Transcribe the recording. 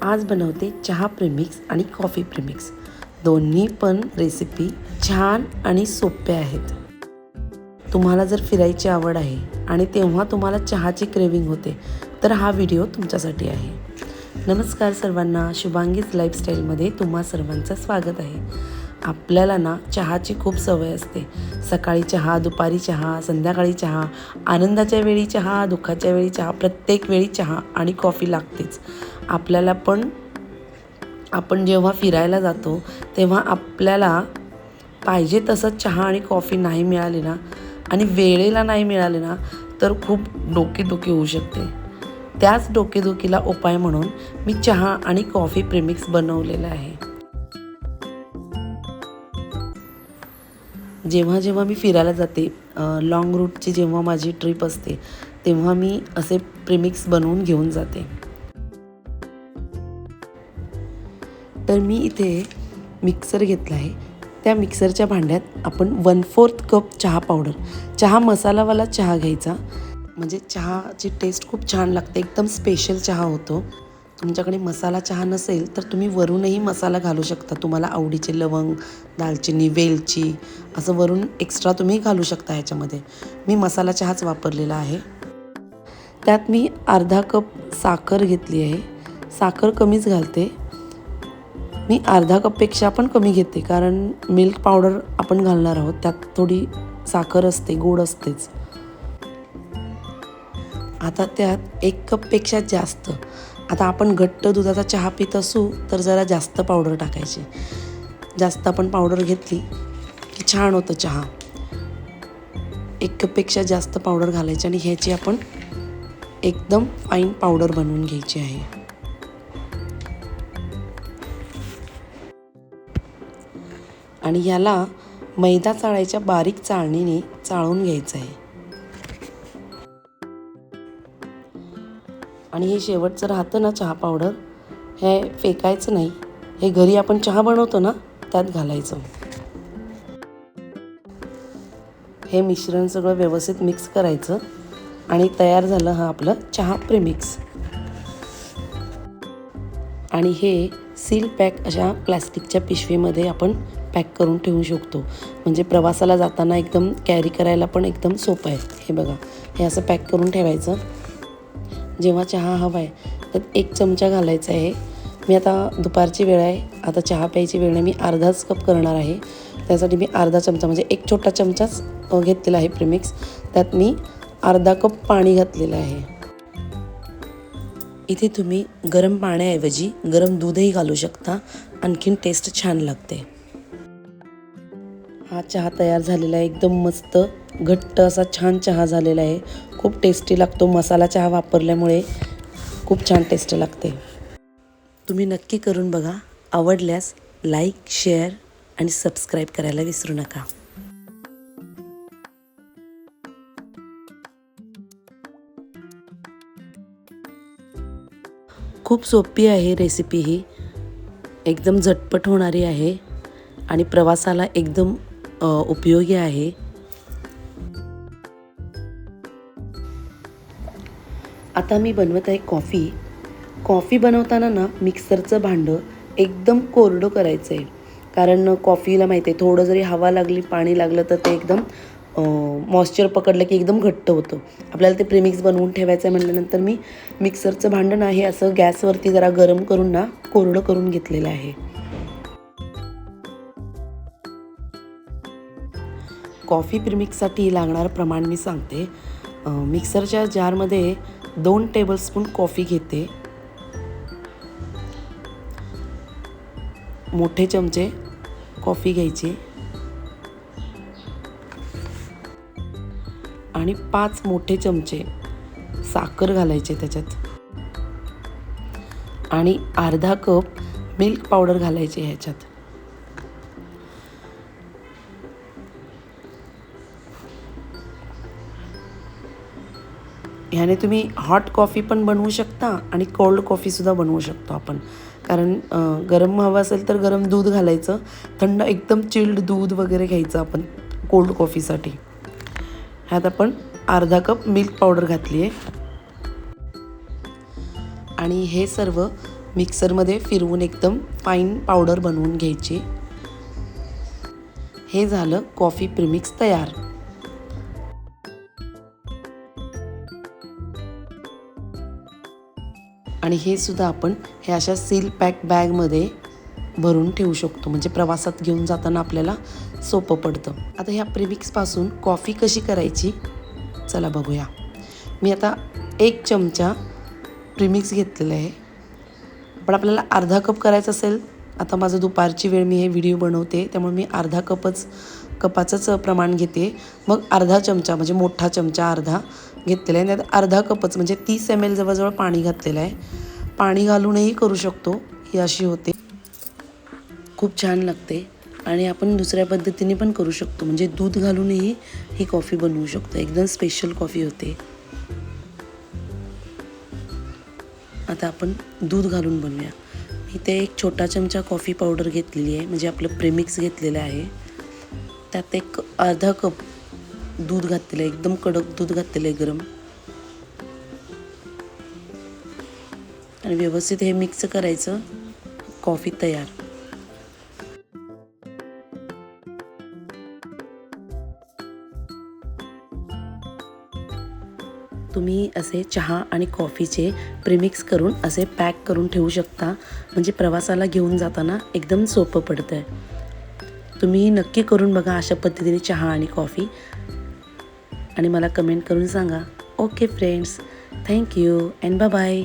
आज बनवते चहा प्रीमिक्स आणि कॉफी प्रीमिक्स. दोन्ही पण रेसिपी छान आणि सोप्या आहेत. तुम्हाला जर फिरायची आवड आहे आणि तेव्हा तुम्हाला चहाची क्रेविंग होते तर हा व्हिडिओ तुमच्यासाठी आहे. नमस्कार सर्वांना, शुभांगीज लाईफस्टाईलमध्ये तुम्हा सर्वांचं स्वागत आहे. आपल्याला ना चहाची खूप सवय असते. सकाळी चहा, दुपारी चहा, संध्याकाळी चहा, आनंदाच्या वेळी चहा, दुःखाच्या वेळी चहा, प्रत्येक वेळी चहा आणि कॉफी लागतेच. आपल्याला पण आपण जेव्हा फिरायला जातो तेव्हा आपल्याला पाहिजे तसं चहा आणि कॉफी नाही मिळाली ना आणि वेळेला नाही मिळाले ना तर खूप डोकेदुखी होऊ शकते. त्याच डोकेदुखीला उपाय म्हणून मी चहा आणि कॉफी प्रीमिक्स बनवलेलं आहे. जेव्हा जेव्हा मी फिरायला जाते, लाँग रूटची जेव्हा माझी ट्रिप असते तेव्हा मी असे प्रीमिक्स बनवून घेऊन जाते. तर मी इथे मिक्सर घेतला आहे. त्या मिक्सरच्या भांड्यात आपण 1/4 कप चहा पावडर, चहा मसालावाला चहा घ्यायचा. म्हणजे चहाची टेस्ट खूप छान लागते, एकदम स्पेशल चहा होतो. तुमच्याकडे मसाला चहा नसेल तर तुम्ही वरूनही मसाला घालू शकता. तुम्हाला आवडीचे लवंग, दालचिनी, वेलची असं वरून एक्स्ट्रा तुम्ही घालू शकता ह्याच्यामध्ये. मी मसाला चहाच वापरलेला आहे. त्यात मी अर्धा कप साखर घेतली आहे. साखर कमीच घालते मी, अर्धा कपपेक्षा पण कमी घेते, कारण मिल्क पावडर आपण घालणार आहोत, त्यात थोडी साखर असते, गोड असतेच. आता त्यात 1 कपपेक्षा जास्त, आता आपण घट्ट दुधाचा चहा पित असू तर जरा जास्त पावडर टाकायची. जास्त आपण पावडर घेतली की छान होतं चहा. 1 कपपेक्षा जास्त पावडर घालायची आणि ह्याची आपण एकदम फाईन पावडर बनवून घ्यायची आहे. आणि ह्याला मैदा चाळायच्या बारीक चाळणीने चाळून घ्यायचं आहे. आणि हे शेवटचं राहतं ना चहा पावडर, हे फेकायचं नाही. हे घरी आपण चहा बनवतो ना त्यात घालायचं. हे मिश्रण सगळं व्यवस्थित मिक्स करायचं आणि तयार झालं हा आपलं चहा प्रीमिक्स. आणि हे सील पॅक अशा प्लॅस्टिकच्या पिशवीमध्ये आपण पॅक करून ठेवू शकतो. म्हणजे प्रवासाला जाताना एकदम कॅरी करायला पण एकदम सोपं आहे. हे बघा, हे असं पॅक करून ठेवायचं. जेव्हा चहा हवा आहे तर 1 चमचा घालायचा आहे. मी आता दुपारची वेळ आहे, आता चहा प्यायची वेळ नाही, मी अर्धाच कप करणार आहे. त्यासाठी मी अर्धा चमचा म्हणजे 1 छोटा चमचाच घेतलेला आहे प्रीमिक्स. त्यात मी अर्धा कप पाणी घातलेलं आहे. इथे तुम्ही गरम पाण्याऐवजी गरम दूधही घालू शकता, आणखीन टेस्ट छान लागते. हा चहा तयार झालेला आहे. एकदम मस्त घट्ट असा छान चहा झालेला आहे. खूप टेस्टी लागतो. मसाला चहा वापरल्यामुळे खूप छान टेस्ट लागते. तुम्ही नक्की करून बघा. आवडल्यास लाईक, शेअर आणि सबस्क्राईब करायला विसरू नका. खूप सोपी आहे रेसिपी ही, एकदम झटपट होणारी आहे आणि प्रवासाला एकदम उपयोगी आहे. आता मी बनवत आहे कॉफी. कॉफी बनवताना ना मिक्सरचं भांडं एकदम कोरडं करायचं आहे, कारण कॉफीला माहिती आहे थोडं जरी हवा लागली, पाणी लागलं तर ते एकदम मॉइश्चर पकडलं की एकदम घट्ट होतं. आपल्याला ते प्रीमिक्स बनवून ठेवायचं आहे म्हटल्यानंतर मी मिक्सरचं भांडं ना हे असं गॅसवरती जरा गरम करून ना कोरडं करून घेतलेलं आहे. कॉफी प्रीमिक्ससाठी लागणारं प्रमाण मी सांगते. मिक्सरच्या जारमध्ये 2 टेबलस्पून कॉफी घेते. मोठे चमचे कॉफी घ्यायचे आणि 5 मोठे चमचे साखर घालायचे त्याच्यात आणि अर्धा कप मिल्क पावडर घालायचे ह्याच्यात. ह्याने तुम्ही हॉट कॉफी पण बनवू शकता आणि कोल्ड कॉफीसुद्धा बनवू शकतो आपण. कारण गरम हवं असेल तर गरम दूध घालायचं, थंड एकदम चिल्ड दूध वगैरे घ्यायचं आपण कोल्ड कॉफीसाठी. ह्यात आपण अर्धा कप मिल्क पावडर घातली आहे आणि हे सर्व मिक्सरमध्ये फिरवून एकदम फाईन पावडर बनवून घ्यायची. हे झालं कॉफी प्रीमिक्स तयार. आणि हे सुद्धा आपण हे अशा सील पॅक बॅगमध्ये भरून ठेवू शकतो, म्हणजे प्रवासात घेऊन जाताना आपल्याला सोपं पडतं. आता ह्या प्रीमिक्सपासून कॉफी कशी करायची चला बघूया. मी आता 1 चमचा प्रीमिक्स घेतलेलं आहे. पण आपल्याला अर्धा कप करायचं असेल, आता माझं दुपारची वेळ मी हे व्हिडिओ बनवते त्यामुळे मी अर्धा कपाचंच प्रमाण घेते. मग अर्धा चमचा म्हणजे मोठा चमचा अर्धा घेतलेला आहे. त्यात अर्धा कपच म्हणजे 30 ml जवळजवळ पाणी घातलेलं आहे. पाणी घालूनही करू शकतो, ही अशी होते, खूप छान लागते. आणि आपण दुसऱ्या पद्धतीने पण करू शकतो, म्हणजे दूध घालूनही ही कॉफी बनवू शकतो. एकदम स्पेशल कॉफी होते. आता आपण दूध घालून बनवूया. इथे 1 छोटा चमचा कॉफी पावडर घेतलेली आहे, म्हणजे आपलं प्रीमिक्स घेतलेलं आहे. त्यात एक अर्धा कप दूध घातलेलं आहे, एकदम कडक दूध घातलेलं आहे गरम. आणि व्यवस्थित हे मिक्स करायचं. कॉफी तयार. तुम्ही असे चहा आणि कॉफीचे प्रीमिक्स करून असे पॅक करून ठेवू शकता, म्हणजे प्रवासाला घेऊन जाताना एकदम सोपं पडतं आहे. तुम्ही नक्की करून बघा अशा पद्धतीने चहा आणि कॉफी, आणि मला कमेंट करून सांगा. Okay friends, thank you and bye bye.